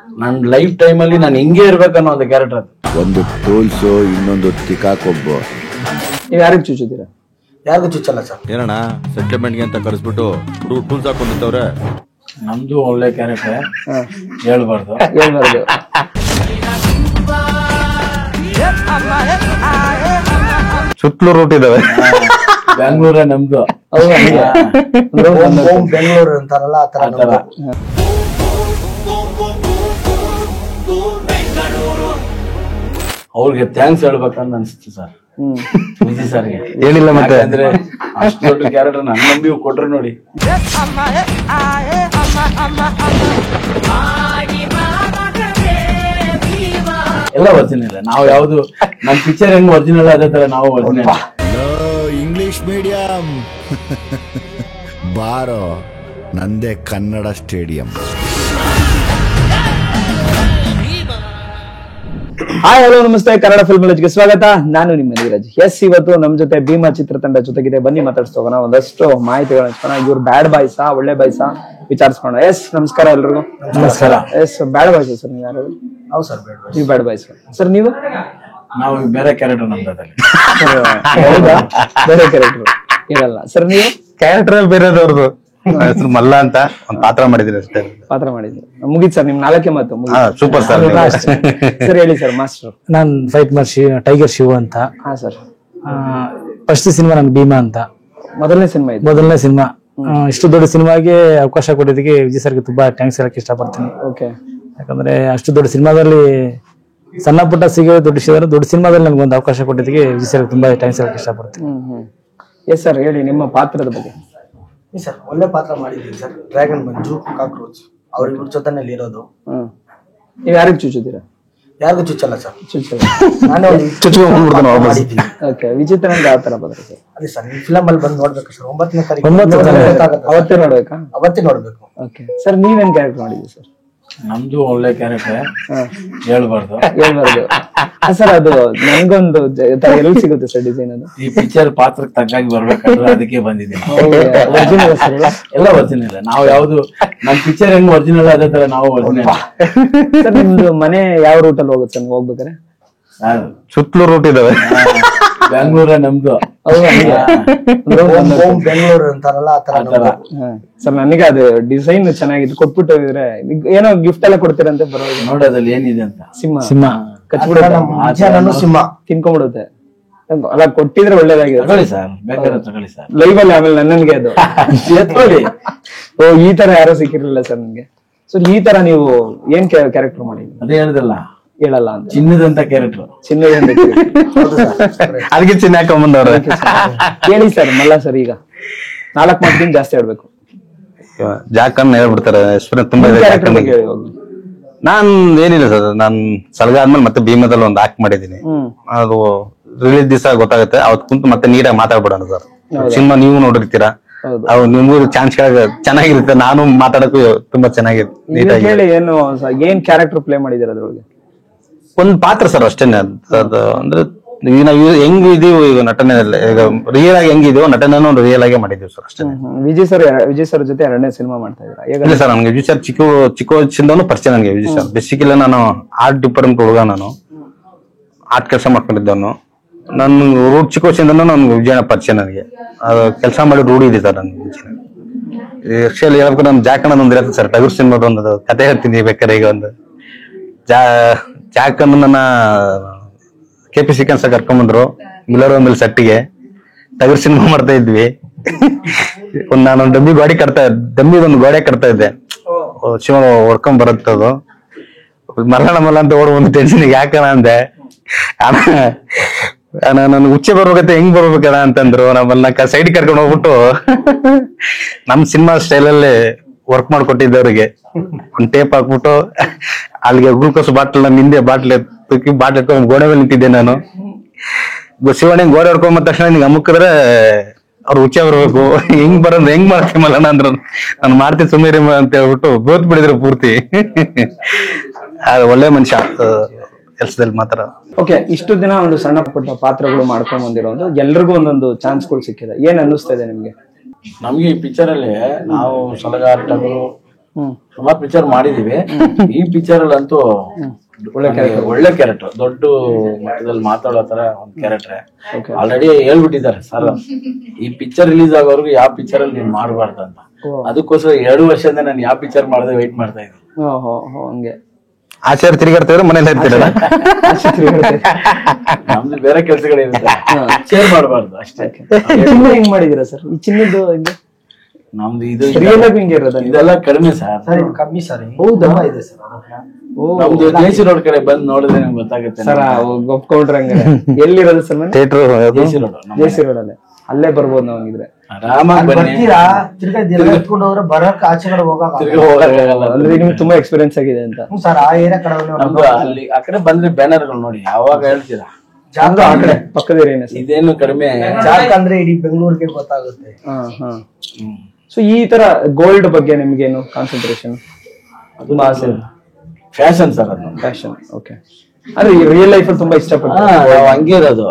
ನನ್ನ life time ಅಲ್ಲಿ ನಾನು ಹಿಂಗೆ ಇರ್ಬೇಕನ್ನೋ ಒಂದು ಕ್ಯಾರೆಕ್ಟರ್. ಒಂದು ಟೂಲ್ಸ್ ಇನ್ನೊಂದು ತಿಕಾಕೊಬ್ಬ. ನೀವು ಯಾರಿಗೆ ಚುಚ್ಚುತ್ತೀರಾ? ಯಾರಿಗೂ ಚುಚ್ಚಲ್ಲ ಸರ್. ಏನಣ್ಣ ಸೆಂಟಿಮೆಂಟ್ಗೆ ಅಂತ ಕರೆಸ್ಬಿಟ್ಟು ಟೂಲ್ಸ್ ಹಾಕೊಂಡಿರ್ತವ್ರೆ. ನಮ್ದು ಒಳ್ಳೆ ಕ್ಯಾರೆಕ್ಟರ್, ಹೇಳ್ಬಾರ್ದು. ಸುತ್ತಲೂ ರೂಟ್ ಇದಾವೆ. ಬೆಂಗಳೂರ ನಮ್ದು. ಬೆಂಗಳೂರು ಅಂತಾರಲ್ಲ ಆತರ. ಅವ್ರಿಗೆ ಥ್ಯಾಂಕ್ಸ್ ಹೇಳ್ಬೇಕಂತ ಅನ್ಸುತ್ತೆ ಸರ್, ವಿಜಯ್ ಸರ್ಗೆ. ಏನಿಲ್ಲ ಮತ್ತೆ ಅಂದ್ರೆ ಅಷ್ಟು ದೊಡ್ಡ ಕ್ಯಾರೆಕ್ಟರ್ ನನ್ನ ನಂಬಿ ಕೊಟ್ರು ನೋಡಿ. ಎಲ್ಲ ಒರಿಜಿನಲ್. ನಾವು ಯಾವ್ದು ನಮ್ ಪಿಕ್ಚರ್ ಹೆಂಗ್ ಒರಿಜಿನಲ್ ಅದೇ ತರ ನಾವು ಒರಿಜಿನಲ್. ಇಂಗ್ಲಿಷ್ ಮೀಡಿಯಂ ಬಾರೋ, ನಂದೇ ಕನ್ನಡ ಸ್ಟೇಡಿಯಂ. ಹಾಯ್ ಹಲೋ ನಮಸ್ತೆ, ಕನ್ನಡ ಫಿಲ್ಮ್ ವಿಲೇಜ್ಗೆ ಸ್ವಾಗತ. ನಾನು ನಿಮ್ಮ ನೀರಜ್. ಎಸ್, ಇವತ್ತು ನಮ್ ಜೊತೆ ಭೀಮಾ ಚಿತ್ರತಂಡ ಜೊತೆಗಿದೆ. ಬನ್ನಿ ಮಾತಾಡ್ಸೋಣ, ಒಂದಷ್ಟು ಮಾಹಿತಿಗಳು ಹಂಚ್ಕೋಣ. ಇವ್ರು ಬ್ಯಾಡ್ ಬಾಯ್ಸಾ ಒಳ್ಳೆ ಬಾಯ್ಸಾ ವಿಚಾರಿಸ್ಕೋಣ. ಎಸ್, ನಮಸ್ಕಾರ ಎಲ್ರಿಗೂ. ನಮಸ್ಕಾರ. ಎಸ್, ಬ್ಯಾಡ್ ಬಾಯ್ಸ್ ಸರ್ ನೀವು ಯಾರು? ಹೌದು ಸರ್, ನೀವು ಬ್ಯಾಡ್ ಬಾಯ್ಸ್ ಸರ್. ನೀವು? ನಾವು ಬೇರೆ ಕ್ಯಾರೆಕ್ಟರ್ ನಮ್ದಲ್ಲಿ. ಹೌದಾ? ಬೇರೆ ಕ್ಯಾರೆಕ್ಟರ್ ಇರಲ್ಲ ಸರ್. ನೀವು ಕ್ಯಾರೆಕ್ಟರ್ ಬೇರೆದವ್ರದ್ದು. ಹೆಸರು ಮಲ್ಲ ಅಂತ ಒಂದ್ ಪಾತ್ರ ಮಾಡಿದ್ರಿ ಅಷ್ಟೇ. ಪಾತ್ರ ಮಾಡಿದ್ರಿ, ಮುಗೀತ್ ಸರ್. ನಿಮ್ 4 ಮಾತು ಸೂಪರ್ ಸರ್. ಸರ್ ಹೇಳಿ ಸರ್. ಮಾಸ್ಟರ್ ನಾನ್ ಫೈಟ್ ಮಾರ್ ಟೈಗರ್ ಶಿವ ಅಂತ. ಹಾ ಸರ್. ಫಸ್ಟ್ ಸಿನಿಮಾ ನನ್ ಭೀಮಾ ಅಂತ ಮೊದಲನೇ ಸಿನಿಮಾ ಇದು. ಮೊದಲನೇ ಸಿನಿಮಾ. ಇಷ್ಟು ದೊಡ್ಡ ಸಿನಿಮಾಗೆ ಅವಕಾಶ ಕೊಟ್ಟಿದ್ದಕ್ಕೆ ವಿಜಯ್ ಸರ್ಗೆ ತುಂಬಾ ಥ್ಯಾಂಕ್ಸ್ ಹೇಳಕ್ ಇಷ್ಟಪಡ್ತೀನಿ. ಓಕೆ. ಯಾಕಂದ್ರೆ ಅಷ್ಟು ದೊಡ್ಡ ಸಿನಿಮಾದಲ್ಲಿ ಸಣ್ಣ ಪುಟ್ಟ ಸಿಗೋ ದೊಡ್ಡ ಸಿನಿಮಾದಲ್ಲಿ ನಮ್ಗೊಂದು ಅವಕಾಶ ಕೊಟ್ಟಿದ್ದಕ್ಕೆ ವಿಜಯ್ ಸರ್ಗೆ ತುಂಬಾ ಥ್ಯಾಂಕ್ಸ್ ಹೇಳಕ್ ಇಷ್ಟಪಡ್ತೀನಿ. ಎಸ್ ಸರ್, ಹೇಳಿ ನಿಮ್ಮ ಪಾತ್ರದ ಬಗ್ಗೆ. ಸರ್ ಒಳ್ಳೆ ಪಾತ್ರ ಮಾಡಿದ್ದೀವಿ ಸರ್. ಡ್ರ್ಯಾಗನ್ ಮಂಜು, ಕಾಕ್ರೋಚ್ ಅವ್ರಿವ್ರ ಜೊತೆನಲ್ಲಿ ಇರೋದು. ನೀವು ಯಾರಿಗೆ ಚುಚ್ಚುತ್ತೀರಾ? ಯಾರಿಗೂ ಚುಚ್ಚಲ್ಲ ಸರ್. ಚುಚ್ಚಲ್ಲ. ನಾನೇ ಮಾಡಿದ್ದೀನಿ. ಓಕೆ. ವಿಚಿತ್ರ ಅಂದ್ರೆ ಯಾವ ತರ ಬಂದ್ರೆ ಸರ್? ಅದೇ ಸರ್, ಈ ಫಿಲಮ್ ಅಲ್ಲಿ ಬಂದು ನೋಡ್ಬೇಕು ಸರ್. 9ನೇ ತಾರೀಕು ಅವತ್ತೇ ನೋಡ್ಬೇಕಾ? ಅವತ್ತೇ ನೋಡ್ಬೇಕು. ಓಕೆ ಸರ್, ನೀವೇನ್ ಕ್ಯಾರೆಕ್ಟರ್ ಮಾಡಿದ್ರಿ ಸರ್? ನಮ್ದು ಒಳ್ಳೆ ಕ್ಯಾರೆಕ್ಟರ್, ಹೇಳ್ಬಾರ್ದು. ಸರ್ ಅದು ನನ್ಗೊಂದು ಎಲ್ಲಿ ಸಿಗುತ್ತೆ ಸರ್ ಡಿಸೈನ್? ಅದು ಈ ಪಿಕ್ಚರ್ ಪಾತ್ರಕ್ಕೆ ತಗ್ಗಾಗಿ ಬರ್ಬೇಕಾದ್ರೆ ಅದಕ್ಕೆ ಬಂದಿದ್ದೀನಿ. ಎಲ್ಲ ಒರಿಜಿನಲ್. ನಾವು ಯಾವ್ದು ನಮ್ ಪಿಕ್ಚರ್ ಹೆಂಗ್ ಒರಿಜಿನಲ್ ಅದೇ ತರ ನಾವು ಒರಿಜಿನಲ್. ಸರ್ ನಿಮ್ದು ಮನೆ ಯಾವ ರೂಟ್ ಅಲ್ಲಿ ಹೋಗುತ್ತೆ ಸರ್ ಹೋಗ್ಬೇಕಾರೆ? ಸುತ್ತಲೂ ರೂಟ್ ಇದಾವೆ. ಬೆಂಗಳೂರ ನಮ್ದು. ಬೆಂಗಳೂರು ಅಂತಾರಲ್ಲ ಆತರ. ಸರ್ ನನಗೆ ಅದು ಡಿಸೈನ್ ಚೆನ್ನಾಗಿತ್ತು, ಕೊಟ್ಬಿಟ್ಟು ಇದ್ರೆ ಏನೋ ಗಿಫ್ಟ್ ಎಲ್ಲ ಕೊಡ್ತೀರಂತೆ. ಬರೋದು ನೋಡೋದಲ್ಲಿ ಏನಿದೆ ಅಂತ. ಸಿಂಹ ಕಚ್ಬಿಡುತ್ತೆ, ಸಿಂಹ ತಿನ್ಕೊಂಡ್ಬಿಡುತ್ತೆ. ಅಲ್ಲ ಕೊಟ್ಟಿದ್ರೆ ಒಳ್ಳೇದಾಗಿದೆ. ತಗೊಳ್ಳಿ ಸರ್, ಬೇಕಾದ್ರೆ ತಗೊಳ್ಳಿ ಸರ್. ಲೈವ್ ಅಲ್ಲಿ ಆಮೇಲೆ ನನ್ಗೆ ಅದು ಎತ್ಕೊಳ್ಳಿ. ಓ, ಈ ತರ ಯಾರೋ ಸಿಕ್ಕಿರ್ಲಿಲ್ಲ ಸರ್ ನನ್ಗೆ. ಸೊ ಈ ತರ ನೀವು ಏನ್ ಕ್ಯಾರೆಕ್ಟರ್ ಮಾಡಿದ್ರಿ? ಅದೇ ಹೇಳ್ದಲ್ಲ, ಹೇಳಲ್ಲ ಅಂತ. ಚಿನ್ನದಂತ ಕ್ಯಾರೆಕ್ಟರ್. ಚಿನ್ನದಂತ ಅದಕ್ಕೆ ಚಿನ್ನ ಹಾಕೊಂಡ್ಬಂದವ್ರೆ. ಹೇಳಿ ಸರ್ ಮಲ್ಲ ಸರ್. ಈಗ 4 ಮಾತಿಗಿಂತ ಜಾಸ್ತಿ ಆಡ್ಬೇಕು. ಜಾಕನ್ ಹೇಳ್ಬಿಡ್ತಾರೆ. ಎಕ್ಸ್ಪೀರಿಯನ್ಸ್ ತುಂಬಾ ಇದೆ. ಕ್ಯಾರೆಕ್ಟರ್ ಬಗ್ಗೆ ಹೇಳಿ ಹೋಗಿ. ನಾನ್ ಏನಿಲ್ಲ ಸರ್, ನಾನ್ ಸಲಗ ಆದ್ಮೇಲೆ ಮತ್ತೆ ಭೀಮದಲ್ಲಿ ಒಂದು ಆಕ್ಟ್ ಮಾಡಿದೀನಿ. ಅದು ರಿಲೀಸ್ ದಿವಸ ಗೊತ್ತಾಗುತ್ತೆ. ಅವತ್ ಕುಂತು ಮತ್ತೆ ನೀಟಾಗಿ ಮಾತಾಡ್ಬಿಡೋಣ ಸರ್. ಸಿನಿಮಾ ನೀವು ನೋಡಿರ್ತೀರಾ, ಅವ್ ನಿಮ್ಗೂ ಚಾನ್ಸ್ ಚೆನ್ನಾಗಿರುತ್ತೆ. ನಾನು ಮಾತಾಡಕ್ಕೂ ತುಂಬಾ ಚೆನ್ನಾಗಿರುತ್ತೆ. ಹೇಳಿ, ಏನು ಏನ್ ಕ್ಯಾರೆಕ್ಟರ್ ಪ್ಲೇ ಮಾಡಿದಿರ ಅದ್ರೊಳಗೆ? ಒಂದ್ ಪಾತ್ರ ಸರ್ ಅಷ್ಟೇನೆ. ಅದು ಅಂದ್ರೆ ಈಗ ನಾವು ಹೆಂಗ್ ಇದೀವಿ ಈಗ ನಟನೆ, ಈಗ ರಿಯಲ್ ಆಗಿ ಹೆಂಗಿದೀವೋ ನಟನೆನೂ ರಿಯಲ್ ಆಗಿ ಮಾಡಿದೀವಿ ಸರ್ ಅಷ್ಟೇ. ವಿಜಯ್ ಸರ್ ಜೊತೆ 2ನೇ ಸಿನಿಮಾ ಮಾಡ್ತಾ ಇದ್ದೀರಾ? ಇಲ್ಲ ಸರ್, ನನ್ಗೆ ವಿಜಯ್ ಸರ್ ಚಿಕ್ಕ ವಯಸ್ಸಿಂದನೂ ಪರಿಚಯ. ನನಗೆ ವಿಜಯ್ ಸರ್ ಬೇಸಿಕಲಿ ನಾನು ಆರ್ಟ್ ಡಿಪಾರ್ಟ್ಮೆಂಟ್ ಹುಡುಗ. ನಾನು ಆರ್ಟ್ ಕೆಲಸ ಮಾಡ್ಕೊಂಡಿದ್ದವನು. ನನ್ ಚಿಕ್ಕ ವಯಸ್ಸಿಂದನೂ ನನ್ಗೆ ವಿಜಯನ ಪರಿಚಯ. ನನಗೆ ಕೆಲಸ ಮಾಡಿ ರೂಢಿ ಇದೆ ಸರ್ ನನ್ಗೆ. ಆಕ್ಚುಲಿ ಹೇಳ್ಬೇಕು, ನಮ್ ಜಾಕಣ್ಣ ಒಂದ್ ಇರತ್ತೆ ಸರ್. ಟಗರ್ ಸಿನಿಮಾದ ಒಂದು ಕತೆ ಹೇಳ್ತೀನಿ ಬೇಕಾದ್ರೆ. ಈಗ ಒಂದು ಜಾಕಣ್ಣ ನನ್ನ KPC ಕೆಲಸ ಕರ್ಕೊಂಡ್ಬಂದ್ರು ಮಿಲ್ಲರ್ ಮೇಲೆ ಸಟ್ಟಿಗೆ. ಟಗರ್ ಸಿನಿಮಾ ಮಾಡ್ತಾ ಇದ್ವಿ. ನಾನೊಂದು ಡಮ್ಮಿದೊಂದು ಗೋಡೆ ಕಟ್ತಾ ಇದ್ದೆ. ಶಿವ ಹೊಡ್ಕೊಂಡ್ ಬರುತ್ತದು. ಮಲ್ಲ ಅಂತ ಓಡ್ ಒಂದು ಟೆನ್ಷನ್ ಯಾಕಣ ಅಂದೆ. ನನ್ ಉಚ್ಚೆ ಬರ್ಬೇಕಂತ ಹೆಂಗ್ ಬರ್ಬೇಕಣ ಅಂತಂದ್ರು. ನಮ್ಮನ್ನ ಸೈಡ್ ಕರ್ಕೊಂಡು ಹೋಗ್ಬಿಟ್ಟು ನಮ್ ಸಿನಿಮಾ ಸ್ಟೈಲಲ್ಲಿ ವರ್ಕ್ ಮಾಡ್ಕೊಟ್ಟಿದ್ದವ್ರಿಗೆ ಒಂದ್ ಟೇಪ್ ಹಾಕ್ಬಿಟ್ಟು ಅಲ್ಲಿಗೆ ಗ್ಲೂಕೋಸ್ ಬಾಟ್ಲ್ ನನ್ನ ಹಿಂದೆ ಬಾಟ್ಲ್ ಎತ್ಕೊಂಡು ಗೋಡೆ ಮೇಲೆ ನಿಂತಿದ್ದೆ ನಾನು. ಶಿವಣ್ಣ ಗೋಡೆ ಹೊಡ್ಕೊಂಡ್ ಬಂದ ತಕ್ಷಣ ನಿಂಗೆ ಅಮ್ಮಕ್ಕಿದ್ರೆ ಅವ್ರು ಉಚ್ಚೆ ಬರ್ಬೇಕು. ಹೆಂಗ್ ಮಾಡ್ತೀಮಲ್ಲ ಅಂದ್ರು. ನಾನು ಮಾಡ್ತೀನಿ ಸುಮ್ಮನೆ ಅಂತ ಹೇಳ್ಬಿಟ್ಟು ಬೋತ್ ಬಿಡಿದ್ರು ಪೂರ್ತಿ. ಒಳ್ಳೆ ಮನುಷ್ಯ ಕೆಲಸದಲ್ಲಿ ಮಾತ್ರ. ಓಕೆ, ಇಷ್ಟು ದಿನ ಒಂದು ಸಣ್ಣ ಪುಟ್ಟ ಪಾತ್ರಗಳು ಮಾಡ್ಕೊಂಡ್ ಬಂದಿರೋದು, ಎಲ್ರಿಗೂ ಒಂದೊಂದು ಚಾನ್ಸ್ಗಳು ಸಿಕ್ಕಿದೆ. ಏನ್ ಅನ್ನಿಸ್ತಾ ಇದೆ ನಿಮ್ಗೆ? ನಮ್ಗೆ ಈ ಪಿಕ್ಚರ್ ಅಲ್ಲಿ ನಾವು ಸಲಗಾಟಗಳು ಸುಮಾರು ಪಿಕ್ಚರ್ ಮಾಡಿದೀವಿ. ಈ ಪಿಕ್ಚರ್ ಅಲ್ಲಿ ಅಂತೂ ಒಳ್ಳೆ ಕ್ಯಾರೆಕ್ಟರ್, ದೊಡ್ಡ ಮಟ್ಟದಲ್ಲಿ ಮಾತಾಡೋ ತರ ಒಂದ್ ಕ್ಯಾರೆಕ್ಟರ್ ಆಲ್ರೆಡಿ ಹೇಳ್ಬಿಟ್ಟಿದ್ದಾರೆ ಸರ್. ಈ ಪಿಕ್ಚರ್ ರಿಲೀಸ್ ಆಗೋರ್ಗು ಯಾವ ಪಿಕ್ಚರ್ ಅಲ್ಲಿ ನೀನ್ ಮಾಡಬಾರ್ದು ಅಂತ. ಅದಕ್ಕೋಸ್ಕರ 2 ವರ್ಷದಿಂದ ನಾನು ಯಾವ ಪಿಕ್ಚರ್ ಮಾಡದೆ ವೆಯ್ಟ್ ಮಾಡ್ತಾ ಇದ್ದೀನಿ. ಹಂಗೆ ಆಚಾರ ತಿರುಗಾಡ್ತಿದ್ರೆ ಮನೇಲಿ ಇರ್ತೀರಲ್ಲ. ನಮ್ದು ಬೇರೆ ಕೆಲ್ಸಗಳಿರುತ್ತೆ, ಶೇರ್ ಮಾಡಬಾರ್ದು ಅಷ್ಟೇ. ಚಿನ್ನ ಹೆಂಗ್ ಮಾಡಿದೀರಾ ಸರ್? ಈ ಚಿನ್ನದ್ದು ನಮ್ದು ಇದು ಹಿಂಗೆ ಇರೋದ? ಇದೆಲ್ಲ ಕಡಿಮೆ ಸರ್. ಇದು ಕಮ್ಮಿ ಸರ್. ಹೌದಾ? ಇದೆ ಸರ್. ನಮ್ದು ಜೇಸಿ ರೋಡ್ ಕಡೆ ಬಂದ್ ನೋಡಿದ್ರೆ ನಿಮ್ಗೆ ಗೊತ್ತಾಗುತ್ತೆ ಸರ್. ಒಪ್ಕೊಂಡ್ರೆ ಹಂಗ ಎಲ್ಲಿರೋದು sir? Theatre JC road, JC road ಅಲ್ಲೇ, ಅಲ್ಲೇ ಬರ್ಬೋದು ನಾವ್ ಹಂಗಿದ್ರೆ. ಆರಾಮಾಗಿ ಬನ್ನಿ. ಬರ್ತೀರಾ? ತಿರ್ಗಾ ಎತ್ಕೊಂಡು ಹೋದ್ರೆ ಬರಕ್ ಆಚೆ ಕಡೆ ತಿರ್ಗಿ ಹೋಗಕ್ಕಾಗಲ್ಲ. ಅಂದ್ರೆ ನಿಮ್ಗೆ ತುಂಬಾ ಎಕ್ಸ್ಪೀರಿಯನ್ಸ್ ಆಗಿದೆ ಅಂತ. ಸರ್. ಆ ಏರಿಯಾ ಕಡೆ ನಮ್ದು ಅಲ್ಲಿ ಆ ಕಡೆ ಬಂದ್ರೆ ಬ್ಯಾನರ್ಗಳು ನೋಡಿ ಯಾವಾಗ ಹೇಳ್ತೀರಾ. ಜಾಗ ಆ ಕಡೆ ಪಕ್ಕದ ಏರಿಯಾನೇ ಸರ್. ಇದೇನು ಕಡಿಮೆ ಜಾಗ ಅಂದ್ರೆ ಇಡೀ ಬೆಂಗಳೂರಿಗೆ ಗೊತ್ತಾಗುತ್ತೆ. ಸೊ ಈ ತರ ಗೋಲ್ಡ್ ಬಗ್ಗೆ ನಿಮ್ಗೇನು ಕಾನ್ಸಂಟ್ರೇಷನ್? ತುಂಬಾ ಆಸೆ. ಫ್ಯಾಷನ್ ಸರ್ ಅದು. ಫ್ಯಾಷನ್. ಓಕೆ. ಅಂದ್ರೆ ರಿಯಲ್ ಲೈಫ್ ಅಲ್ಲಿ ತುಂಬಾ ಇಷ್ಟಪಡ್ತೀವಿ. ನಾವು ಹಂಗೆ ಇರೋದು.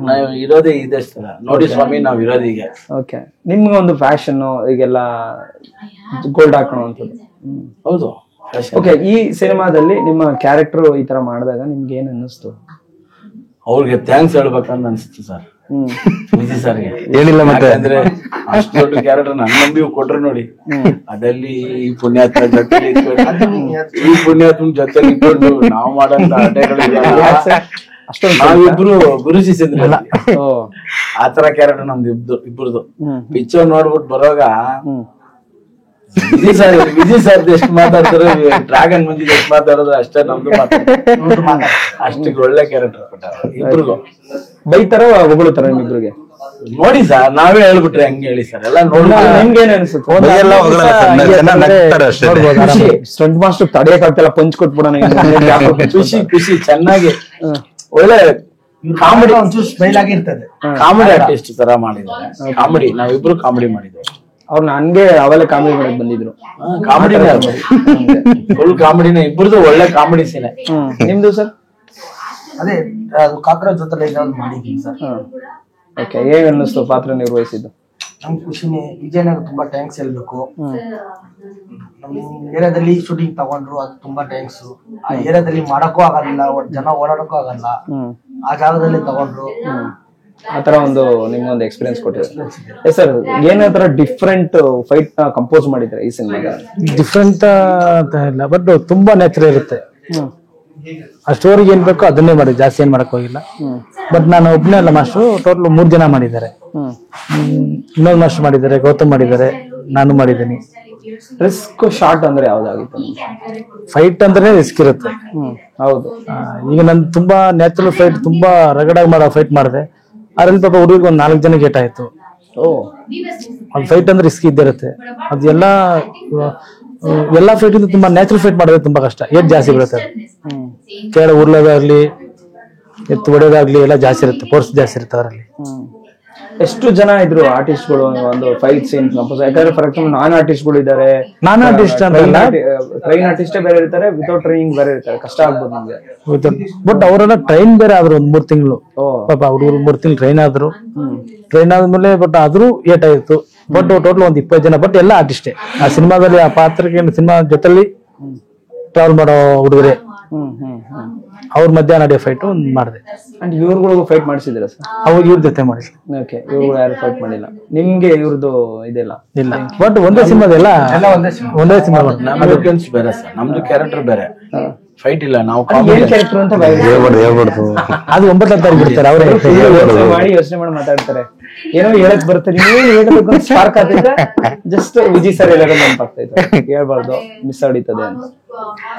ನಾವು ಇರೋದೇ ಇದೆ ಸರ್. ನೋಡಿ ಸ್ವಾಮಿ, ನಾವ್ ಇರೋದೀಗ. ಓಕೆ. ನಿಮ್ಗೆ ಒಂದು ಫ್ಯಾಷನ್ ಈಗೆಲ್ಲ ಗೋಲ್ಡ್ ಹಾಕೋಣವಂಥದ್ದು. ಹೌದು. ಓಕೆ. ಈ ಸಿನಿಮಾದಲ್ಲಿ ನಿಮ್ಮ ಕ್ಯಾರೆಕ್ಟರ್ ಈ ತರ ಮಾಡಿದಾಗ ನಿಮ್ಗೆ ಏನ್ ಅನ್ನಿಸ್ತು? ಅವ್ರಿಗೆ ಥ್ಯಾಂಕ್ಸ್ ಹೇಳ್ಬೇಕಂತ ಅನ್ಸುತ್ತೆ ಸರ್. ವಿಜಯ್ ಸರ್ಗೆ ಏನಿಲ್ಲ ಮತ್ತೆ ಅಂದ್ರೆ ಅಷ್ಟು ದೊಡ್ಡ ಕ್ಯಾರೆಕ್ಟರ್ ನನ್ನ ನಂಬಿ ಕೊಟ್ರು ನೋಡಿ. ಅದಲ್ಲಿ ಈ ಪುಣ್ಯಾತ್ಮ ಜೊತೆಲಿ ಈ ಪುಣ್ಯಾತ್ಮ ಜೊತೆಲಿ ಇಟ್ಕೊಂಡು ನಾವು ಮಾಡೋಂತ ನಾವಿಬ್ರು ಗುರು ಶಿಷ್ಯಂದ್ರಲ್ಲ, ಆತರ ಕ್ಯಾರೆಕ್ಟರ್ ನಮ್ದು ಇಬ್ರದು. ಪಿಕ್ಚರ್ ನೋಡ್ಬಿಟ್ಟು ಬರೋವಾಗ ವಿಜಯ್ ಸರ್ ಎಷ್ಟು ಮಾತಾಡ್ತಾರೆ, ಡ್ರ್ಯಾಗನ್ ಮಂದಿ ಎಷ್ಟು ಮಾತಾಡೋದು ಅಷ್ಟೇ ನಮ್ದು ಮಾತಾಡ್ತಾರೆ. ಅಷ್ಟಿಗೆ ಒಳ್ಳೆ ಕ್ಯಾರೆಕ್ಟರ್ ಕೊಟ್ಟಾರ ಇಬ್ರಿಗೂ. ಬೈತಾರ ಹೊಗಳುತ್ತಾರ ನಿಮ್ಮಿಬ್ರಿಗೆ? ನೋಡಿ ಸರ್, ನಾವೇ ಹೇಳ್ಬಿಟ್ರೆ ಹಂಗೆ ಹೇಳಿ ಸರ್. ಎಲ್ಲ ನೋಡಿ ನಿಮ್ಗೆ ಏನ್ ಅನ್ಸುತ್ತೆ? ಸ್ಟಂಟ್ ಮಾಸ್ಟರ್ ತಡೆಯಕ್ ಆಗ್ತಿಲ್ಲ, ಪಂಚ್ ಕೊಟ್ಬಿಡೋಣ. ಖುಷಿ ಖುಷಿ ಚೆನ್ನಾಗಿ ಒಳ್ಳೆ ಕಾಮಿಡಿ ಒಂಚೂರು ಸ್ಮೈಲ್ ಆಗಿರ್ತದೆ. ಕಾಮಿಡಿ ಆರ್ಟಿಸ್ಟ್ ತರ ಮಾಡಿದ್ದಾರೆ. ಕಾಮಿಡಿ ನಾವಿಬ್ರು ಕಾಮಿಡಿ ಮಾಡಿದ್ದೇವೆ. ಅವ್ರು ನನ್ಗೆ ಅವೆಲ್ಲ ಕಾಮಿಡಿ ಮಾಡಕ್ ಬಂದಿದ್ರು. ಕಾಮಿಡಿನೇ ಫುಲ್ ಕಾಮಿಡಿನೇ, ಇಬ್ರದು ಒಳ್ಳೆ ಕಾಮಿಡಿ ಸೀನೆ. ನಿಮ್ದು ಸರ್? ಅದೇ ಅದು ಕಾಕ್ರೋಚ್ ಜೊತೆ ಮಾಡಿದೀನಿ ಸರ್. ಓಕೆ. ಹೇಗ್ ಅನ್ನಿಸ್ತು ಪಾತ್ರ ನಿರ್ವಹಿಸಿದ್ದು? ನಮ್ಗೆ ಖುಷಿನೇ. ವಿಜಯನಾಗ ತುಂಬಾ ಥ್ಯಾಂಕ್ಸ್ ಹೇಳ್ಬೇಕು. ನಮ್ ಏರಿಯಾದಲ್ಲಿ ಶೂಟಿಂಗ್ ತಗೊಂಡ್ರು, ಅದು ತುಂಬಾ ಥ್ಯಾಂಕ್ಸ್. ಆ ಏರಿಯಾದಲ್ಲಿ ಮಾಡಕ್ಕೂ ಆಗಲ್ಲ, ಜನ ಓಡಾಡಕ್ಕೂ ಆಗಲ್ಲ, ಆ ಜಾಗದಲ್ಲಿ ತಗೊಂಡ್ರು. ಆತರ ಒಂದು ನಿಮ್ಗೊಂದು ಎಕ್ಸ್ಪೀರಿಯನ್ಸ್ ಕೊಟ್ಟಿದ್ದಾರೆ ಸರ್. ಏನಾತರ ಡಿಫ್ರೆಂಟ್ ಫೈಟ್ ನ ಕಂಪೋಸ್ ಮಾಡಿದ್ರೆ ಈ ಸಿನಿಮಾಗೆ? ಡಿಫ್ರೆಂಟ್ ಅಂತ ಇಲ್ಲ, ಬಟ್ ತುಂಬಾ ನ್ಯಾಚುರಲ್ ಇರುತ್ತೆ. ಆ ಸ್ಟೋರಿಗೆ ಏನ್ ಬೇಕೋ ಅದನ್ನೇ ಮಾಡಿ, ಜಾಸ್ತಿ ಏನ್ ಮಾಡಕ್ ಹೋಗಿಲ್ಲ. ಬಟ್ ನಾನು ಒಬ್ಬನೇ ಅಲ್ಲ ಮಾಸ್ಟರ್, ಟೋಟಲ್ 3 ಜನ ಮಾಡಿದ್ದಾರೆ. ಇನ್ನೊಂದು ಮಾಸ್ಟರ್ ಮಾಡಿದ್ದಾರೆ, ಗೌತಮ್ ಮಾಡಿದ್ದಾರೆ, ನಾನು ಮಾಡಿದ್ದೀನಿ. ರಿಸ್ಕ್ ಶಾರ್ಟ್ ಅಂದ್ರೆ ಯಾವ್ದಾಗಿತ್ತು? ಫೈಟ್ ಅಂದ್ರೆ ರಿಸ್ಕ್ ಇರುತ್ತೆ. ಹೌದು. ಈಗ ನನ್ ತುಂಬಾ ನ್ಯಾಚುರಲ್ ಫೈಟ್, ತುಂಬಾ ರಗಡಾಗಿ ಮಾಡೋ ಫೈಟ್ ಮಾಡಿದೆ. ಅದ್ರಲ್ಲಿ ಪಾಪ ಹುಡುಗಿಗೆ ಒಂದು 4 ಜನ ಗೇಟ್ ಆಯ್ತು. ಅದು ಫೈಟ್ ಅಂದ್ರೆ ರಿಸ್ಕ್ ಇದ್ದೇ ಇರುತ್ತೆ. ಎಲ್ಲಾ ಫೈಟ್ ಇಂದ ತುಂಬಾ ನ್ಯಾಚುರಲ್ ಫೈಟ್ ಮಾಡೋದು ತುಂಬಾ ಕಷ್ಟ. ಏಟ್ ಜಾಸ್ತಿ ಬೀಳುತ್ತೆ. ಕೆಳ ಉರ್ಲೋದಾಗ್ಲಿ, ಎತ್ತು ಹೊಡೆಯೋದಾಗ್ಲಿ ಎಲ್ಲ ಜಾಸ್ತಿ ಇರುತ್ತೆ, ಫೋರ್ಸ್ ಜಾಸ್ತಿ ಇರುತ್ತೆ ಅವರಲ್ಲಿ. ಎಷ್ಟು ಜನ ಇದ್ರು ಆರ್ಟಿಸ್ಟ್ಗಳು ಒಂದು ಫೈಟ್ ಸೀನ್ ಕಂಪೋಸ್? ಯಾಕಂದ್ರೆ ಫಾರ್ ಎಕ್ಸಾಂಪಲ್ ನಾನ್ ಆರ್ಟಿಸ್ಟ್ಗಳು ಇದ್ದಾರೆ. ನಾನ್ ಆರ್ಟಿಸ್ಟ್ ಅಂತಲ್ಲ, ಟ್ರೈನ್ ಆರ್ಟಿಸ್ಟೇ ಬೇರೆ ಇರ್ತಾರೆ, ವಿತೌಟ್ ಟ್ರೈನಿಂಗ್ ಬೇರೆ ಇರ್ತಾರೆ. ಕಷ್ಟ ಆಗ್ಬೋದು ನಮ್ಗೆ. ಬಟ್ ಅವರೆಲ್ಲ ಟ್ರೈನ್ ಬೇರೆ ಆದ್ರು ಒಂದ್ 3 ತಿಂಗಳು. ಪಾಪ ಹುಡುಗರು 3 ತಿಂಗಳು ಟ್ರೈನ್ ಆದ್ರು. ಟ್ರೈನ್ ಆದ್ಮೇಲೆ ಬಟ್ ಆದ್ರೂ ಏಟಾಯ್ತು. ಬಟ್ ಟೋಟಲ್ ಒಂದ್ 20 ಜನ, ಬಟ್ ಎಲ್ಲ ಆರ್ಟಿಸ್ಟೇ. ಆ ಸಿನಿಮಾದಲ್ಲಿ ಆ ಪಾತ್ರಕ್ಕೆ ಸಿನಿಮಾ ಜೊತೆಲಿ ಟ್ರಾವೆಲ್ ಮಾಡೋ ಹುಡುಗರೇ. ಅವ್ರ ಮಧ್ಯ ನಡೆಯೋ ಫೈಟ್ ಮಾಡಿದೆ. ಅಂಡ್ ಇವ್ರುಗಳಿಗೂ ಫೈಟ್ ಮಾಡಿಸಿದ್ರ ಸರ್? ಅವಾಗ ಇವ್ರ ಜೊತೆ ಮಾಡಿಸಿ. ಓಕೆ. ಇವ್ರುಗಳು ಯಾರು ಫೈಟ್ ಮಾಡಿಲ್ಲ ನಿಮ್ಗೆ? ಇವ್ರದ್ದು ಇದೆಲ್ಲ ಇಲ್ಲ, ಬಟ್ ಒಂದೇ ಸಿನಿಮಾದೆಲ್ಲ ಒಂದೇ ಸಿನಿಮಾ. ನಮ್ದು ಬೇರೆ ಸರ್, ನಮ್ದು ಕ್ಯಾರೆಕ್ಟರ್ ಬೇರೆ, ಫೈಟ್ ಇಲ್ಲ. ನಾವು ಕ್ಯಾರೆಕ್ಟರ್ ಅಂತ ಹೇಳ್ಬಾರ್ದು. ಅದು 9ನೇ ತಾರೀಕು ಬಿಡ್ತಾರೆ ಅವರೇ. ಮಾಡಿ ಯೋಚನೆ ಮಾಡಿ ಮಾತಾಡ್ತಾರೆ. ಏನೋ ಹೇಳಕ್ ಬರುತ್ತೆ, ನೀವೇನು ಹೇಳಬೇಕು ಅಂತ ಸ್ಪಾರ್ಕ್ ಆಗ್ತೈತೆ. ಜಸ್ಟ್ ವಿಜಯ್ ಸರ್ ಹೇಳೋದು ನೆನಪಾಗ್ತೈತೆ, ಹೇಳ್ಬಾರ್ದು, ಮಿಸ್ ಆಡಿತದೆ ಅಂತ.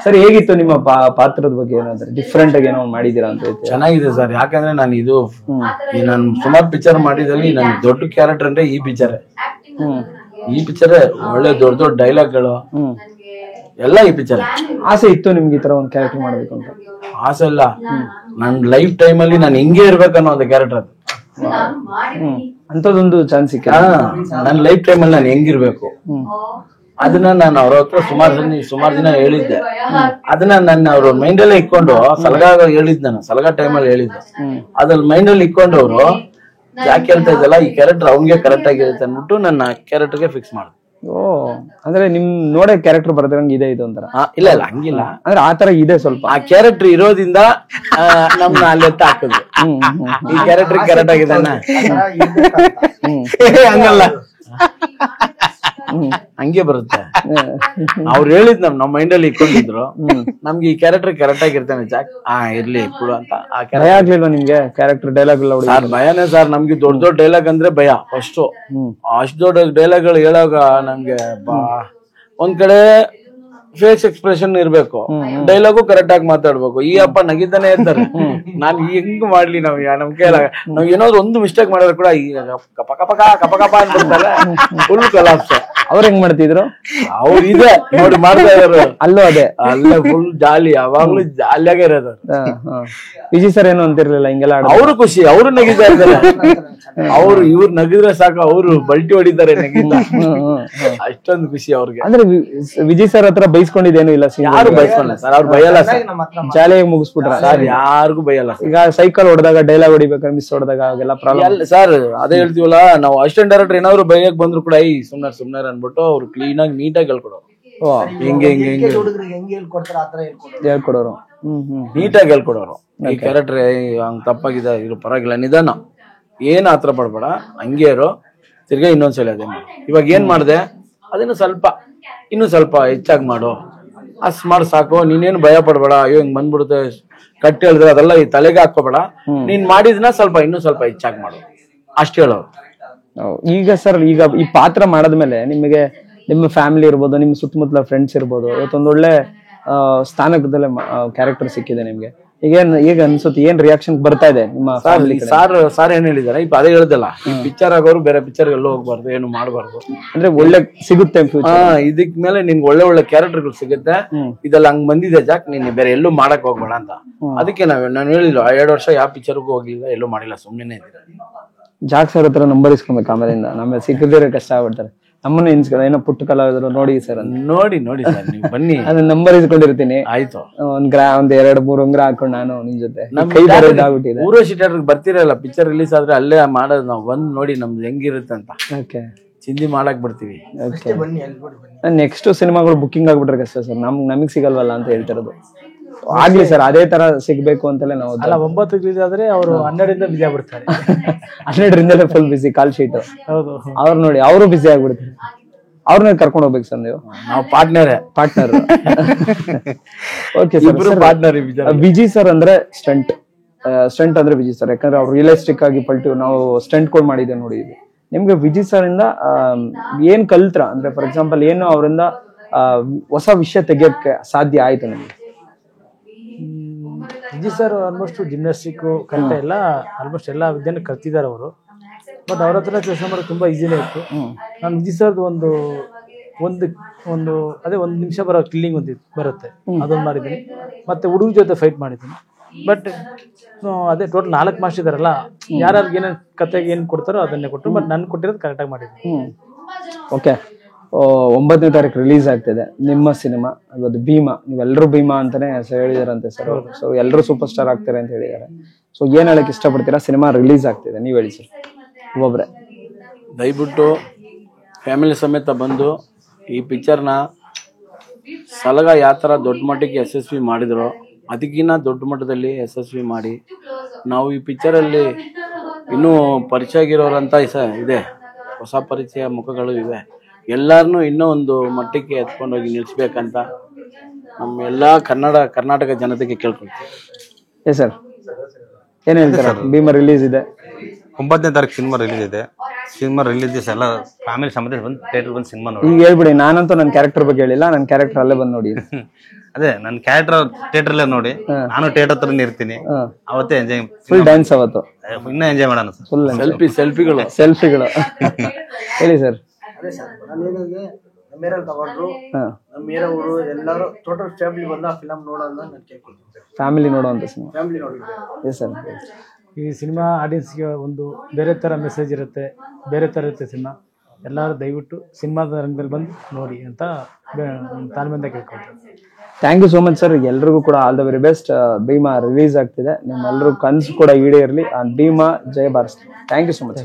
ಸರ್ ಹೇಗಿತ್ತು ನಿಮ್ಮ ಪಾತ್ರದ ಬಗ್ಗೆ? ಏನಾದ್ರೆ ಡಿಫ್ರೆಂಟ್ ಆಗಿ ಏನೋ ಮಾಡಿದೀರಾ ಅಂತ? ಚೆನ್ನಾಗಿದೆ ಸರ್. ಯಾಕಂದ್ರೆ ನಾನು ನಾನು ಸುಮಾರು ಪಿಕ್ಚರ್ ಮಾಡಿದಲ್ಲಿ ನನ್ ದೊಡ್ಡ ಕ್ಯಾರೆಕ್ಟರ್ ಅಂದ್ರೆ ಈ ಪಿಕ್ಚರ್. ಈ ಪಿಕ್ಚರ್ ಒಳ್ಳೆ ದೊಡ್ಡ ದೊಡ್ಡ ಡೈಲಾಗ್ಗಳು ಎಲ್ಲ ಈ ಪಿಕ್ಚರ್. ಆಸೆ ಇತ್ತು ನಿಮ್ಗೆ ಈ ತರ ಒಂದು ಕ್ಯಾರೆಕ್ಟರ್ ಮಾಡ್ಬೇಕು ಅಂತ? ಆಸೆ ಇಲ್ಲ, ನನ್ ಲೈಫ್ ಟೈಮ್ ಅಲ್ಲಿ ನಾನು ಹಿಂಗೆ ಇರ್ಬೇಕನ್ನೋ ಒಂದು ಕ್ಯಾರೆಕ್ಟರ್ ಅದು. ಅಂತದೊಂದು ಚಾನ್ಸ್ ಸಿಕ್ಕ ನನ್ನ ಲೈಫ್ ಟೈಮ್ ಅಲ್ಲಿ ನಾನು ಹೆಂಗಿರ್ಬೇಕು ಅದನ್ನ ನಾನು ಅವ್ರ ಹತ್ರ ಸುಮಾರು ದಿನ ಹೇಳಿದ್ದೆ. ಅದನ್ನ ನನ್ನ ಅವ್ರ ಮೈಂಡ್ ಅಲ್ಲೇ ಇಟ್ಕೊಂಡು ಸಲಗಾಗ ಹೇಳಿದ್, ನಾನು ಸಲಗಾ ಟೈಮಲ್ಲಿ ಹೇಳಿದ್ದೆ. ಅದ್ರಲ್ಲಿ ಮೈಂಡ್ ಅಲ್ಲಿ ಇಟ್ಕೊಂಡು ಅವರು ಯಾಕೆ ಹೇಳ್ತಾ ಇದ್ದಲ್ಲ, ಈ ಕ್ಯಾರೆಕ್ಟರ್ ಅವ್ನಿಗೆ ಕರೆಕ್ಟ್ ಆಗಿರುತ್ತೆ ಅಂದ್ಬಿಟ್ಟು ನನ್ನ ಕ್ಯಾರೆಕ್ಟರ್ಗೆ ಫಿಕ್ಸ್ ಮಾಡಿದೆ. ಓ ಅಂದ್ರೆ ನಿಮ್ ನೋಡೋ ಕ್ಯಾರೆಕ್ಟರ್ ಬರ್ದಂಗೆ ಇದೆ ಇದು ಒಂಥರ. ಇಲ್ಲ ಇಲ್ಲ ಹಂಗಿಲ್ಲ, ಅಂದ್ರೆ ಆತರ ಇದೆ ಸ್ವಲ್ಪ. ಆ ಕ್ಯಾರೆಕ್ಟರ್ ಇರೋದ್ರಿಂದ ನಮ್ನ ಅಲ್ಲೆತ್ತ ಹಾಕಿದ್ವಿ. ಈ ಕ್ಯಾರೆಕ್ಟರ್ ಕರೆಕ್ಟ್ ಆಗಿದ್ದಾನ ಹಂಗಲ್ಲ, ಹಂಗೆ ಬರುತ್ತೆ. ಅವ್ರು ಹೇಳಿದ್ ನಮ್ ಮೈಂಡ್ ಅಲ್ಲಿ ಇಟ್ಕೊಂಡಿದ್ರು, ನಮ್ಗೆ ಈ ಕ್ಯಾರೆಕ್ಟರ್ ಕರೆಕ್ಟ್ ಆಗಿರ್ತಾನೆ ಜಾಕ್ ಇರ್ಲಿ ಕೊಡು ಅಂತ. ಆ ಭಯ ಆಗ್ಲಿಲ್ವಾ ನಿಮ್ಗೆ ಕ್ಯಾರೆಕ್ಟರ್ ಡೈಲಾಗ್ ಎಲ್ಲ? ಸರ್ ಭಯನೇ ಸರ್, ನಮ್ಗೆ ದೊಡ್ಡ ದೊಡ್ಡ ಡೈಲಾಗ್ ಅಂದ್ರೆ ಭಯ ಫಸ್ಟ್. ಅಷ್ಟ್ ದೊಡ್ಡ ಡೈಲಾಗ್ ಗಳು ಹೇಳಾಗ ನಮ್ಗೆ ಒಂದ್ ಕಡೆ ಫೇಸ್ ಎಕ್ಸ್ಪ್ರೆಷನ್ ಇರ್ಬೇಕು, ಡೈಲಾಗು ಕರೆಕ್ಟ್ ಆಗಿ ಮಾತಾಡ್ಬೇಕು. ಈ ಅಪ್ಪ ನಗಿತಾನೆ ಇರ್ತಾರೆ, ನಾನ್ ಹೆಂಗ್ ಮಾಡ್ಲಿ ನಾವ್ ನಮ್ ಕೈಲಾಗ. ನಾವ್ ಏನಾದ್ರು ಒಂದು ಮಿಸ್ಟೇಕ್ ಮಾಡಿದ್ರೆ ಕೂಡ ಈ ಕಪ ಕಪ ಕಪ ಕಪ ಅಂತಾರೆ, ಫುಲ್ ಕಲಾಪ್ಸ. ಅವ್ರ ಹೆಂಗ್ ಮಾಡ್ತಿದ್ರು? ಅವ್ರು ಇದೆ ನೋಡಿ ಮಾಡ್ತಾ ಇದಾರೆ ಅಲ್ಲೂ ಅದೇ, ಅಲ್ಲೇ ಫುಲ್ ಜಾಲಿ, ಯಾವಾಗ್ಲೂ ಜಾಲಿಯಾಗ ಇರೋದು. ವಿಜಯ್ ಸರ್ ಏನು ಅಂತಿರ್ಲಿಲ್ಲ ಹಿಂಗೆಲ್ಲ? ಅವ್ರು ಖುಷಿ, ಅವ್ರು ನಗಿತಾ ಇರ್ತಾರೆ. ಅವ್ರು ಇವ್ರು ನಗಿದ್ರೆ ಸಾಕು, ಅವ್ರು ಬಲ್ಟಿ ಹೊಡಿತಾರೆ ನಗಿಲ್ಲ, ಅಷ್ಟೊಂದು ಖುಷಿ ಅವ್ರಿಗೆ. ಅಂದ್ರೆ ವಿಜಯ್ ಸರ್ ಹತ್ರ ಬೈಸ್ಕೊಂಡಿದ್ದೇನು ಇಲ್ಲ? ಯಾರು ಬೈಸ್ಕೊಂಡ ಸರ್, ಅವ್ರು ಬೈಯಲ್ಲ ಸರ್, ಜಾಲಿಯಾಗಿ ಮುಗಿಸ್ಬಿಟ್ರ ಸರ್, ಯಾರಿಗೂ ಬೈಯಲ್ಲ. ಈಗ ಸೈಕಲ್ ಹೊಡೆದಾಗ ಡೈಲಾಗ್ ಹೊಡಿಬೇಕಾದ್ರೆ ಮಿಸ್ ಹೊಡೆದಾಗ ಅವೆಲ್ಲ ಪ್ರಾಬ್ಲಮ್ ಸರ್. ಅದೇ ಹೇಳ್ತೀವಲ್ಲ ನಾವು, ಅಸಿಸ್ಟೆಂಟ್ ಡೈರೆಕ್ಟರ್ ಏನಾದ್ರು ಬೈಯಕ್ ಬಂದ್ರು ಕೂಡ ಈ ಸುಮ್ನಾರ್ ಅನ್ಬಿಟ್ಟು ಅವ್ರು ಕ್ಲೀನ್ ಆಗಿ ನೀಟಾಗಿ ಹೇಳ್ಕೊಡೋರು. ಹಿಂಗೆ ಹಿಂಗೆ ಹಿಂಗೆ ಹೆಂಗ್ ಹೇಳ್ಕೊಡ್ತಾರ ಆತರ ಹೇಳ್ಕೊಡೋರು, ನೀಟಾಗಿ ಹೇಳ್ಕೊಡೋರು. ಈ ಕ್ಯಾರೆಕ್ಟರ್ ಹಂಗ್ ತಪ್ಪಾಗಿದೆ, ಇರೋ ಪರವಾಗಿಲ್ಲ, ನಿಧಾನ, ಏನ್ ಆತರ ಪಡ್ಬೇಡ, ಹಂಗೆ ಇರೋ, ತಿರ್ಗಾ ಇನ್ನೊಂದ್ಸಲ ಅದೇ ಮಾಡು. ಇವಾಗ ಏನ್ ಮಾಡ್ದೆ ಅದನ್ನು ಸ್ವಲ್ಪ ಇನ್ನು ಸ್ವಲ್ಪ ಹೆಚ್ಚಾಗಿ ಮಾಡು, ಅಷ್ಟ್ ಮಾಡಿ ಸಾಕು. ನೀನೇನು ಭಯ ಪಡ್ಬೇಡ, ಅಯ್ಯೋ ಹಿಂಗ್ ಬಂದ್ಬಿಡುತ್ತೆ ಕಟ್ಟಿ ಹೇಳಿದ್ರೆ ಅದೆಲ್ಲ ಈ ತಲೆಗೆ ಹಾಕೋಬೇಡ, ನೀನ್ ಮಾಡಿದ್ನ ಸ್ವಲ್ಪ ಇನ್ನೂ ಸ್ವಲ್ಪ ಹೆಚ್ಚಾಗಿ ಮಾಡು, ಅಷ್ಟ್ ಹೇಳೋರು. ಈಗ ಸರ್, ಈಗ ಈ ಪಾತ್ರ ಮಾಡದ್ಮೇಲೆ ನಿಮಗೆ ನಿಮ್ಮ ಫ್ಯಾಮಿಲಿ ಇರ್ಬೋದು, ನಿಮ್ ಸುತ್ತಮುತ್ತಲ ಫ್ರೆಂಡ್ಸ್ ಇರ್ಬೋದು, ಇವತ್ತೊಂದು ಒಳ್ಳೆ ಸ್ಥಾನದಲ್ಲೇ ಕ್ಯಾರೆಕ್ಟರ್ ಸಿಕ್ಕಿದೆ ನಿಮ್ಗೆ. ಈಗ ಅನ್ಸುತ್ತೆ, ಏನ್ ರಿಯಾಕ್ಷನ್ ಬರ್ತಾ ಇದೆ ನಿಮ್ಮ ಫ್ಯಾಮಿಲಿ? ಸಾರ್ ಏನ್ ಹೇಳಿದಾರೆ, ಇಪ್ಪ ಅದೇ ಹೇಳ್ದಲ್ಲ, ಈ ಪಿಕ್ಚರ್ ಆಗೋರು ಬೇರೆ ಪಿಕ್ಚರ್ ಎಲ್ಲೂ ಹೋಗ್ಬಾರ್ದು, ಏನು ಮಾಡ್ಬಾರ್ದು, ಅಂದ್ರೆ ಒಳ್ಳೆ ಸಿಗುತ್ತೆ ಇದಕ್ ಮೇಲೆ ನಿನ್ಗೆ ಒಳ್ಳೆ ಒಳ್ಳೆ ಕ್ಯಾರೆಕ್ಟರ್ಗಳು ಸಿಗುತ್ತೆ. ಇದೆಲ್ಲ ಹಂಗ್ ಬಂದಿದೆ ಜಾಕ್, ನೀನ್ ಬೇರೆ ಎಲ್ಲೂ ಮಾಡಕ್ ಹೋಗ್ಬೇಡ ಅಂತ. ಅದಕ್ಕೆ ನಾನು ಹೇಳಿಲ್ಲ, 2 ವರ್ಷ ಯಾವ ಪಿಕ್ಚರ್ಗೂ ಹೋಗ್ಲಿಲ್ಲ, ಎಲ್ಲೂ ಮಾಡಿಲ್ಲ, ಸುಮ್ನೆ ಇದ್ದೀರ. ಜಾಕ್ ಸರ್ ಹತ್ರ ನಂಬರ್ ಇಸ್ಕೊಬೇಕು ಆಮೇಲಿಂದ, ನಮ್ಗೆ ಸಿಕ್ಕದಿರೋ ಕಷ್ಟ ಆಗ್ಬಿಡ್ತಾರೆ. ನಮ್ಮನ್ನ ಇನ್ಸ್ಕೊಳ್ಳ ಏನೋ ಪುಟ್ಟ ಕಲಾವಿದರು ನೋಡಿ ಸರ್ ನೋಡಿ ಸರ್, ನೀವು ಬನ್ನಿ, ಅದನ್ನ ನಂಬರ್ ಇಸ್ಕೊಂಡಿರ್ತೀನಿ. ಆಯ್ತು, ಒಂದ್ 2-3 ಉಂಗ್ರ ಹಾಕೊಂಡು ನಾನು ನಿಮ್ ಜೊತೆ ಊರ್ವಶಿ ಥಿಯೇಟರ್ ಬರ್ತಿರಲ್ಲ, ಪಿಕ್ಚರ್ ರಿಲೀಸ್ ಆದ್ರೆ ಅಲ್ಲೇ ಮಾಡೋದು ನಾವು, ಬಂದ್ ನೋಡಿ ನಮ್ದು ಹೆಂಗಿರುತ್ತೆ ಅಂತ. ಓಕೆ, ಚಿಂದಿ ಮಾಡಕ್ ಬಿಡ್ತೀವಿ. ನೆಕ್ಸ್ಟ್ ಸಿನಿಮಾಗಳು ಬುಕ್ಕಿಂಗ್ ಆಗ್ಬಿಟ್ರೆ ಕಷ್ಟ ಸರ್, ನಮಗ್ ಸಿಗಲ್ವಲ್ಲ ಅಂತ ಹೇಳ್ತಿರೋದು. ಆಗ್ಲಿ ಸರ್, ಅದೇ ತರ ಸಿಗ್ಬೇಕು ಅಂತಲೇ ನಾವು. ಅಲ್ಲ, 9 ರಿಲೀಸ್ ಆದ್ರೆ ಅವರು 12ರಿಂದ ಬಿಸಿ ಆಗ್ಬಿಡ್ತಾರೆ. 12ರಿಂದಲೇ ಫುಲ್ ಬಿಸಿ, ಕಾಲ್ ಶೀಟ್. ಹೌದು, ಅವ್ರು ನೋಡಿ, ಅವರು ಬಿಸಿ ಆಗ್ಬಿಡ್ತಾರೆ. ಅವ್ರನ್ನ ಕರ್ಕೊಂಡು ಹೋಗ್ಬೇಕು ಸರ್ ನೀವು. ನಾವು partner. Okay sir, partner. Vijay sir ಅಂದ್ರೆ ಸ್ಟಂಟ್ ಅಂದ್ರೆ ವಿಜಯ್ ಸರ್, ಯಾಕಂದ್ರೆ ಅವ್ರು ರಿಯಲಿಸ್ಟಿಕ್ ಆಗಿ ನಾವು ಸ್ಟಂಟ್ ಗಳು ಮಾಡಿದ್ದೆ ನೋಡಿ. ನಿಮ್ಗೆ ವಿಜಯ್ ಸರ್ ಇಂದ ಏನ್ ಕಲ್ತ್ರ? ಅಂದ್ರೆ ಫಾರ್ ಎಕ್ಸಾಂಪಲ್ ಏನು ಅವರಿಂದ ಹೊಸ ವಿಷಯ ತೆಗಿಯಕ್ಕೆ ಸಾಧ್ಯ ಆಯ್ತು ನಿಮ್ಗೆ? ವಿಜಯ್ ಸರ್ ಆಲ್ಮೋಸ್ಟ್ ಜಿಮ್ನಾಸ್ಟಿಕ್ ಕಲಿತ ಎಲ್ಲ ಆಲ್ಮೋಸ್ಟ್ ಎಲ್ಲ ವಿದ್ಯೆನೂ ಕಲ್ತಿದ್ದಾರೆ ಅವರು. ಬಟ್ ಅವ್ರ ಹತ್ರ ಕೆಲಸ ಮಾಡೋದು ತುಂಬಾ ಈಸಿನೇ ಇತ್ತು. ನಾನು ವಿಜಯ್ ಸರ್ದು ಒಂದು ಅದೇ 1 ನಿಮಿಷ ಬರೋ ಕ್ಲೀನಿಂಗ್ ಬರುತ್ತೆ, ಅದೊಂದು ಮಾಡಿದ್ದೀನಿ. ಮತ್ತೆ ಹುಡುಗ ಜೊತೆ ಫೈಟ್ ಮಾಡಿದ್ದೀನಿ. ಬಟ್ ಅದೇ ಟೋಟಲ್ 4 ಮಾಸ್ಟರ್ ಇದಾರಲ್ಲ, ಯಾರ್ಯಾರಿಗೆ ಏನೇನು ಕತೆಗೆ ಏನ್ ಕೊಡ್ತಾರೋ ಅದನ್ನೇ ಕೊಟ್ಟರು. ಬಟ್ ನನ್ ಕೊಟ್ಟಿರೋದು ಕರೆಕ್ಟಾಗಿ ಮಾಡಿದ್ದೀನಿ. ಓಕೆ, 9ನೇ ತಾರೀಕು ರಿಲೀಸ್ ಆಗ್ತಿದೆ ನಿಮ್ಮ ಸಿನಿಮಾ. ಇವತ್ತು ಭೀಮಾ, ನೀವೆಲ್ಲರೂ ಭೀಮಾ ಅಂತಾನೆ ಹೇಳಿದಾರಂತೆ ಸರ್. ಸೊ ಎಲ್ಲರೂ ಸೂಪರ್ ಸ್ಟಾರ್ ಆಗ್ತಾರೆ ಅಂತ ಹೇಳಿದ್ದಾರೆ. ಸೊ ಏನ್ ಹೇಳಕ್ ಇಷ್ಟಪಡ್ತೀರಾ? ಸಿನಿಮಾ ರಿಲೀಸ್ ಆಗ್ತಿದೆ, ನೀವ್ ಹೇಳಿ ಸರ್ ಒಬ್ಬೊಬ್ರೆ. ದಯವಿಟ್ಟು ಫ್ಯಾಮಿಲಿ ಸಮೇತ ಬಂದು ಈ ಪಿಕ್ಚರ್ನ ಸಲಗ ಯಾವ ಥರ ದೊಡ್ಡ ಮಟ್ಟಿಗೆ ಯಶಸ್ವಿ ಮಾಡಿದ್ರು ಅದಕ್ಕಿಂತ ದೊಡ್ಡ ಮಟ್ಟದಲ್ಲಿ ಯಶಸ್ವಿ ಮಾಡಿ, ನಾವು ಈ ಪಿಕ್ಚರಲ್ಲಿ ಇನ್ನೂ ಪರಿಚಯ ಆಗಿರೋರಂತ ಇದೆ, ಹೊಸ ಪರಿಚಯ ಮುಖಗಳು ಇವೆ, ಎಲ್ಲರನ್ನೂ ಇನ್ನೂ ಒಂದು ಮಟ್ಟಕ್ಕೆ ಎತ್ಕೊಂಡೋಗಿ ನಿಲ್ಲಿಸ್ಬೇಕಂತ ನಮ್ಮ ಎಲ್ಲ ಕರ್ನಾಟಕ ಜನತೆಗೆ ಕೇಳ್ಕೊಳ್ತೀವಿ. ಸರ್ ಏನ್ ಹೇಳ್ತೀರಾ? ಭೀಮಾ ರಿಲೀಸ್ ಇದೆ, 9ನೇ ತಾರೀಕು ಸಿನಿಮಾ ರಿಲೀಸ್ ಇದೆ. ಸಿನಿಮಾ ರಿಲೀಸ್ ದಿವಸ ಎಲ್ಲ ಫ್ಯಾಮಿಲಿ ಸಮೇತ ಬಂದು ಥಿಯೇಟರ್ ಬಂದು ಸಿನಿಮಾ ನೋಡಿ. ಈಗ ಹೇಳ್ಬಿಡಿ, ನಾನಂತೂ ನನ್ನ ಕ್ಯಾರೆಕ್ಟರ್ ಬಗ್ಗೆ ಹೇಳಿಲ್ಲ, ನನ್ನ ಕ್ಯಾರೆಕ್ಟರ್ ಅಲ್ಲೇ ಬಂದು ನೋಡಿ. ಅದೇ ನನ್ನ ಕ್ಯಾರೆಕ್ಟರ್ ಥಿಯೇಟರ್ ಅಲ್ಲೇ ನೋಡಿ, ನಾನು ಥಿಯೇಟರ್ ಹತ್ರನೇ ಇರ್ತೀನಿ. ಅವತ್ತೇ ಎಂಜಾಯ್, ಫುಲ್ ಡ್ಯಾನ್ಸ್ ಅವತ್ತು, ಇನ್ನೂ ಎಂಜಾಯ್ ಮಾಡೋಣ ಸರ್. ಫುಲ್ ಸೆಲ್ಫಿಗಳು ಹೇಳಿ ಸರ್. ಅದೇ ಸರ್, ನಾನು ಹೇಳಿದ್ರೆ ನಮ್ಮ ಏರಿಯಲ್ಲಿ ತಗೊಂಡ್ರು, ನಮ್ಮ ಏರಿಯವರು ಎಲ್ಲರೂ ಟೋಟಲ್ ಫ್ಯಾಮಿಲಿ ಬಂದು ಆ ಫಿಲಮ್ ನೋಡೋಣ ನಾನು ಕೇಳ್ಕೊಳ್ತೀನಿ. ಫ್ಯಾಮಿಲಿ ನೋಡುವಂತ ಸಿನಿಮಾ. ಫ್ಯಾಮಿಲಿ ನೋಡಿದ್ರೆ ಎಸ್ ಸರ್. ಈ ಸಿನಿಮಾ ಆಡಿಯನ್ಸ್ಗೆ ಒಂದು ಬೇರೆ ಥರ ಮೆಸೇಜ್ ಇರುತ್ತೆ, ಬೇರೆ ಥರ ಇರುತ್ತೆ ಸಿನಿಮಾ. ಎಲ್ಲರೂ ದಯವಿಟ್ಟು ಸಿನಿಮಾದ ರಂಗದಲ್ಲಿ ಬಂದು ನೋಡಿ ಅಂತ ತಾಳ್ಮೆಯಿಂದ ಕೇಳ್ಕೊಳ್ತೀನಿ. Thank you so much sir. ಎಲ್ರಿಗೂ ಕೂಡ all the very best. Bima release ಆಗ್ತಿದೆ, ನಿಮ್ಮೆಲ್ಲರೂ ಕನಸು ಕೂಡ ಈಡೇರಲಿ. ಭೀಮಾ ಜಯ Bharat. Thank you so much.